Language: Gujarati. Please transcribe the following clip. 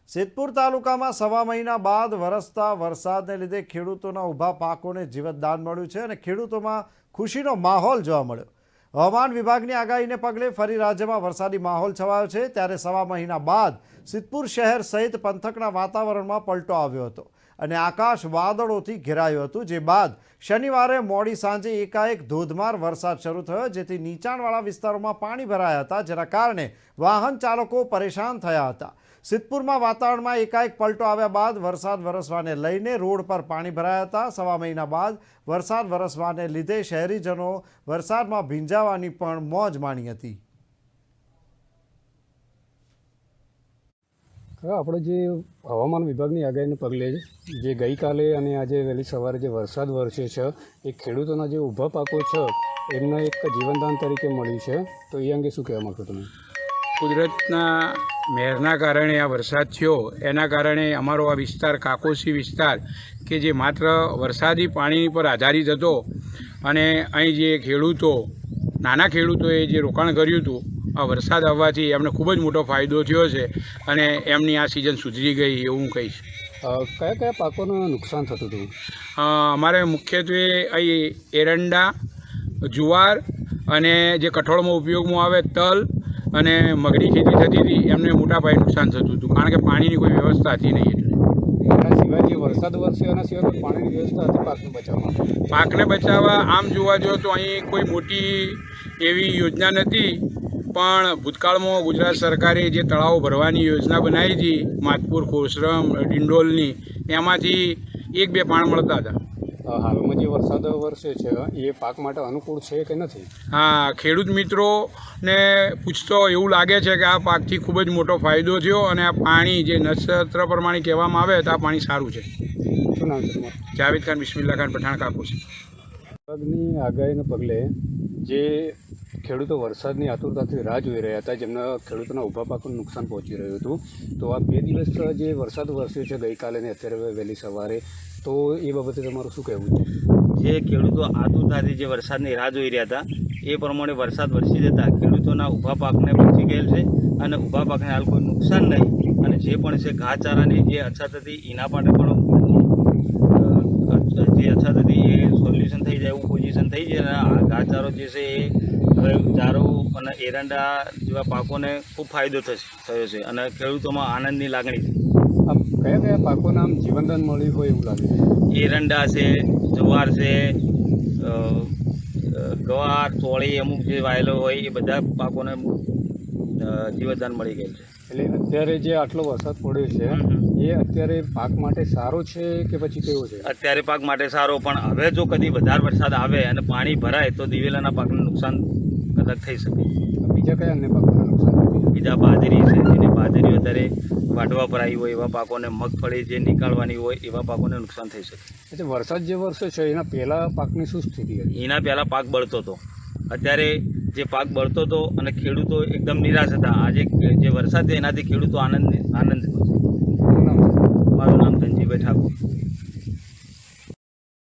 સિદ્ધપુર તાલુકામાં સવા મહિના બાદ વરસતા વરસાદને લીધે ખેડૂતોના ઊભા પાકોને જીવતદાન મળ્યું છે અને ખેડૂતોમાં ખુશીનો માહોલ જોવા મળ્યો। હવામાન વિભાગની આગાહીને પગલે ફરી રાજ્યમાં વરસાદી માહોલ છવાયો છે, ત્યારે સવા મહિના બાદ સિદ્ધપુર શહેર સહિત પંથકના વાતાવરણમાં પલટો આવ્યો હતો અને આકાશ વાદળોથી ઘેરાયું હતું, જે બાદ શનિવારે મોડી સાંજે એકાએક ધોધમાર વરસાદ શરૂ થયો, જેથી નીચાણવાળા વિસ્તારોમાં પાણી ભરાયા હતા, જેના કારણે વાહન ચાલકો પરેશાન થયા હતા। સિદ્ધપુરમાં વાતાવરણમાં એકાએક પલટો આવ્યા બાદ વરસાદ વરસવાને લઈને રોડ પર પાણી ભરાયા હતા। સવા મહિના બાદ વરસાદ વરસવાને લીધે શહેરીજનો વરસાદમાં ભીંજાવાની પણ મોજ માણી હતી। આપણે જે હવામાન વિભાગની આગાહીને પગલે જે ગઈકાલે અને આજે વહેલી સવારે જે વરસાદ વરસ્યો છે એ ખેડૂતોના જે ઊભા પાકો છે એમને એક જીવનદાન તરીકે મળ્યું છે, તો એ અંગે શું કહેવા માંગો તમે? કુદરતના મહેરના કારણે આ વરસાદ થયો, એના કારણે અમારો આ વિસ્તાર કાકોસી વિસ્તાર કે જે માત્ર વરસાદી પાણી પર આધારિત હતો અને અહીં જે ખેડૂતો નાના ખેડૂતોએ જે રોકાણ કર્યું હતું, આ વરસાદ આવવાથી એમને ખૂબ જ મોટો ફાયદો થયો છે અને એમની આ સિઝન સુધરી ગઈ એવું હું કહીશ। કયા કયા પાકોનું નુકસાન થતું હતું? અમારે મુખ્યત્વે અહીં એરંડા, જુવાર અને જે કઠોળમાં ઉપયોગમાં આવે તલ અને મગની ખેતી થતી હતી, એમને મોટા પાયે નુકસાન થતું હતું, કારણ કે પાણીની કોઈ વ્યવસ્થા હતી નહીં। એટલે એના સિવાય જે વરસાદ વરસ્યો એના સિવાય કોઈ પાણીની વ્યવસ્થા હતી પાકને બચાવવા? પાકને બચાવવા આમ જોવા જાઓ તો અહીં કોઈ મોટી એવી યોજના નથી, પણ ભૂતકાળમાં ગુજરાત સરકારે જે તળાવો ભરવાની યોજના બનાવી હતી માધપુર, ખોસરમ, ડિંડોલની, એમાંથી 1-2 પાણ મળતા હતા। હાલમાં જે વરસાદ વરસ્યો છે એ પાક માટે અનુકૂળ છે કે નથી? હા, ખેડૂત મિત્રોને પૂછતો એવું લાગે છે કે આ પાકથી ખૂબ જ મોટો ફાયદો થયો અને આ પાણી જે નક્ષત્ર પ્રમાણે કહેવામાં આવે તો આ પાણી સારું છે। શું નામ છે તમારું? જાવેદ ખાન બિસ્મિલ્લા ખાન પઠાણ કાકોસી। વિભાગની આગાહીને પગલે જે ખેડૂતો વરસાદની આતુરતાથી રાહ જોઈ રહ્યા હતા, જેમના ખેડૂતોના ઊભા પાકોને નુકસાન પહોંચી રહ્યું હતું, તો આ 2 દિવસ જે વરસાદ વરસ્યો છે ગઈકાલે ને અત્યારે વહેલી સવારે, તો એ બાબતે તમારું શું કહેવું છે? જે ખેડૂતો આતુરતાથી જે વરસાદની રાહ જોઈ રહ્યા હતા એ પ્રમાણે વરસાદ વરસી જતા ખેડૂતોના ઊભા પાકને પહોંચી ગયેલ છે અને ઊભા પાકને હાલ કોઈ નુકસાન નહીં, અને જે પણ છે ઘાસચારાની જે અછત હતી એના માટે પણ જે અછત હતી એ સોલ્યુશન થઈ જાય એવું પોઝિશન થઈ જાય, અને આ ઘાસચારો જે છે એ હવે ચારો અને એરંડા જેવા પાકોને ખૂબ ફાયદો થયો છે અને ખેડૂતોમાં આનંદની લાગણી છે। આમ કયા કયા પાકોને આમ જીવનદાન મળ્યું હોય એવું લાગે છે? એરંડા છે, જુવાર છે, ગવાર, ચોળી અમુક જે વાયેલો હોય એ બધા પાકોને જીવતદાન મળી ગયેલ છે। એટલે અત્યારે જે આટલો વરસાદ પડ્યો છે એ અત્યારે પાક માટે સારો છે કે પછી કેવો છે? અત્યારે પાક માટે સારો, પણ હવે જો કદી વધારે વરસાદ આવે અને પાણી ભરાય તો દિવેલાના પાકને નુકસાન કદાચ થઈ શકે। બીજા કયા અન્ય પાકોને નુકસાન થયું છે? બીજા બાજરી છે, જેની બાજરી અત્યારે વાઢવા પર આવી હોય એવા પાકોને, મગફળી જે નીકાળવાની હોય એવા પાકોને નુકસાન થઈ શકે। એટલે વરસાદ જે વરસ્યો છે એના પહેલાં પાકની શું સ્થિતિ હતી? એના પહેલાં પાક બળતો હતો, અત્યારે જે પાક બળતો હતો અને ખેડૂતો એકદમ નિરાશ હતા, આજે જે વરસાદ છે એનાથી ખેડૂતો આનંદિત છે। મારું નામ ધનજીભાઈ ઠાકોર।